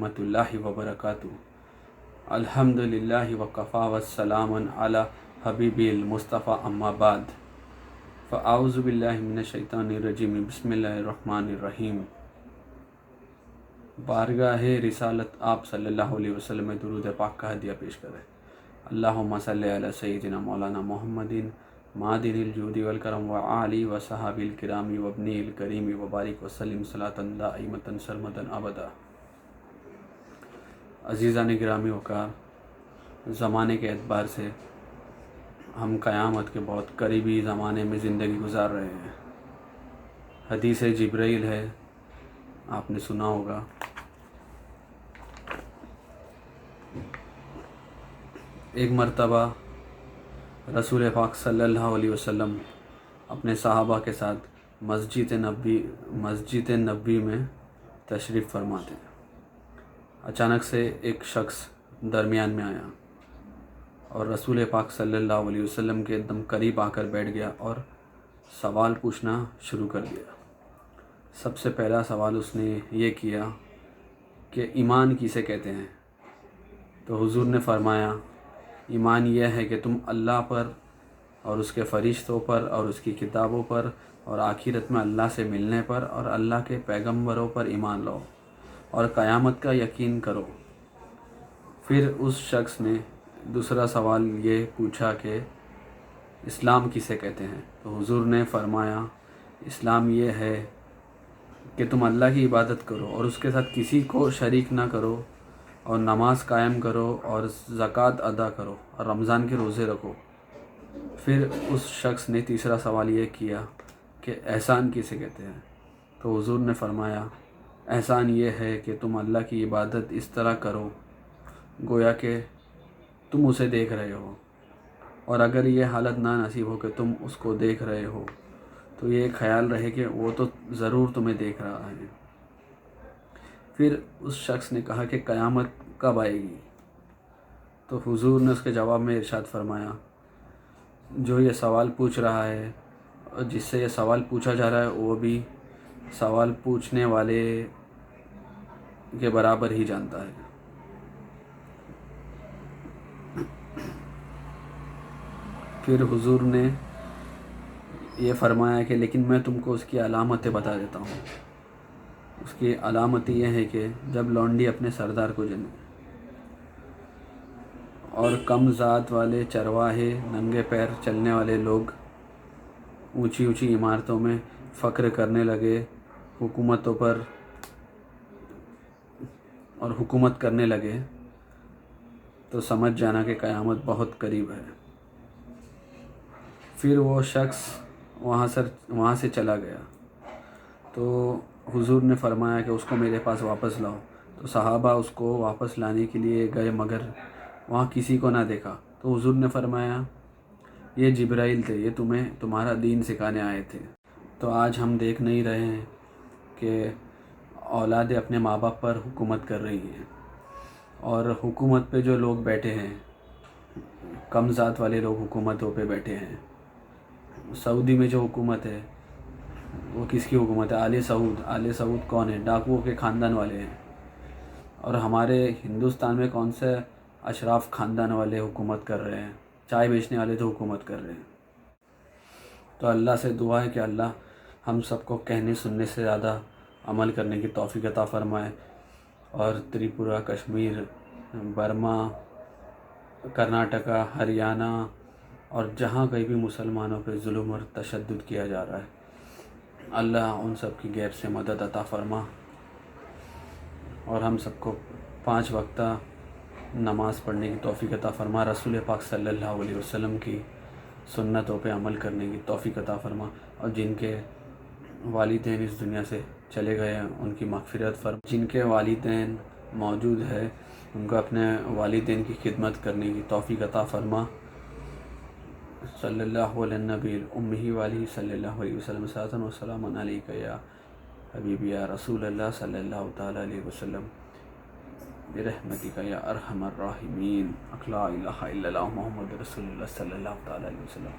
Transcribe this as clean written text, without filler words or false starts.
रहमतुल्लाहि व बरकातुहू। अल्हम्दुलिल्लाहि व कफ़ा वस्सलामुन अला हबीबिल मुस्तफ़ा अम्मा बाद। फ़अऊज़ु बिल्लाहि मिनश शैतानिर रजीम। बिस्मिल्लाहिर रहमानिर रहीम। बारगाह रिसालत आप सल्लल्लाहु अलैहि वसल्लम में दुरूद पाक का हदिया पेश करें। अल्लाहुम्मा सल्लि अला सय्यिदिना मौलाना मुहम्मदिन मादिनिल जूदी वल करम व आली व सहाबिल किरामी व इब्निल करीमी व बारिक व सल्लिम सलातन दाइमतन सरमदन अबदा। अज़ीज़ान गिरामी वक़ार, ज़माने के एतबार से हम क़यामत के बहुत करीबी ज़माने में ज़िंदगी गुजार रहे हैं। हदीस जिब्राइल है, आपने सुना होगा। एक मर्तबा रसूल पाक सल्लल्लाहु अलैहि वसल्लम अपने सहाबा के साथ मस्जिद नबी में तशरीफ़ फरमा थे। अचानक से एक शख्स दरमियान में आया और रसूल पाक सल्लल्लाहु अलैहि वसल्लम के एकदम करीब आकर बैठ गया और सवाल पूछना शुरू कर दिया। सबसे पहला सवाल उसने ये किया कि ईमान किसे कहते हैं। तो हुजूर ने फरमाया, ईमान यह है कि तुम अल्लाह पर और उसके फ़रिश्तों पर और उसकी किताबों पर और आखिरत में अल्लाह से मिलने पर और अल्लाह के पैगंबरों पर ईमान लाओ और क़यामत का यकीन करो। फिर उस शख्स ने दूसरा सवाल ये पूछा कि इस्लाम किसे कहते हैं। तो हुजूर ने फरमाया, इस्लाम ये है कि तुम अल्लाह की इबादत करो और उसके साथ किसी को शरीक ना करो और नमाज कायम करो और ज़कात अदा करो और रमज़ान के रोज़े रखो। फिर उस शख्स ने तीसरा सवाल ये किया कि एहसान किसे कहते हैं। तो हुजूर ने फरमाया, एहसान ये है कि तुम अल्लाह की इबादत इस तरह करो गोया कि तुम उसे देख रहे हो, और अगर ये हालत ना नसीब हो कि तुम उसको देख रहे हो तो ये ख्याल रहे कि वो तो ज़रूर तुम्हें देख रहा है। फिर उस शख्स ने कहा कि क़यामत कब आएगी। तो हुजूर ने उसके जवाब में इरशाद फरमाया, जो ये सवाल पूछ रहा है और जिससे ये सवाल पूछा जा रहा है वो भी सवाल पूछने वाले के बराबर ही जानता है। फिर हुजूर ने ये फरमाया कि लेकिन मैं तुमको उसकी अलामतें बता देता हूँ। उसकी अलामत ये है कि जब लौंडी अपने सरदार को जने और कम ज़ात वाले चरवाहे, नंगे पैर चलने वाले लोग ऊंची ऊंची इमारतों में फ़ख्र करने लगे, हुकूमतों पर और हुकूमत करने लगे, तो समझ जाना कि क़यामत बहुत करीब है। फिर वो शख्स वहाँ से चला गया। तो हुजूर ने फरमाया कि उसको मेरे पास वापस लाओ। तो सहाबा उसको वापस लाने के लिए गए मगर वहाँ किसी को ना देखा। तो हुजूर ने फरमाया, ये जिब्राइल थे, ये तुम्हें तुम्हारा दीन सिखाने आए थे। तो आज हम देख नहीं रहे हैं कि औलादें अपने माँ बाप पर हुकूमत कर रही हैं और हुकूमत पे जो लोग बैठे हैं, कम ज़ात वाले लोग हुकूमतों पे बैठे हैं। सऊदी में जो हुकूमत है वो किसकी हुकूमत है? आले सऊद कौन है? डाकुओं के ख़ानदान वाले हैं। और हमारे हिंदुस्तान में कौन से अशराफ ख़ानदान वाले हुकूमत कर रहे हैं? चाय बेचने वाले तो हुकूमत कर रहे हैं। तो अल्लाह से दुआ है कि अल्लाह हम सबको कहने सुनने से ज़्यादा अमल करने की तौफ़ीक़ अता फ़रमाए और त्रिपुरा, कश्मीर, बर्मा, कर्नाटका, हरियाणा और जहाँ कहीं भी मुसलमानों पे जुल्म और तशद्दुद किया जा रहा है, अल्लाह उन सब की गैब से मदद अता फ़रमा और हम सबको 5 वक्ता नमाज़ पढ़ने की तौफ़ीक़ अता फ़रमा, रसूल पाक सल्लल्लाहु अलैहि वसल्लम की सुन्नतों पे अमल करने की तौफ़ीक़ अता फ़रमा और जिनके वालिदैन इस दुनिया से चले गए हैं उनकी मग़फ़िरत फ़रमा। जिनके वालिदैन मौजूद है उनको अपने वालिदैन की खिदमत करने की तौफ़ीक़ अता फ़रमा। सल्लल्लाहु अला नबील उम्मी वाली सल्लल्लाहु अलैहि वसल्लम सलातन व सलामुन अलैका या हबीबी या रसूल अल्लाह सल्लल्लाहु तआला अलैहि वसल्लम बिरहमतिका या अरहमर राहिमीन। ला इलाहा इल्लल्लाह मुहम्मद रसूलुल्लाह सल्लल्लाहु तआला अलैहि वसल्लम।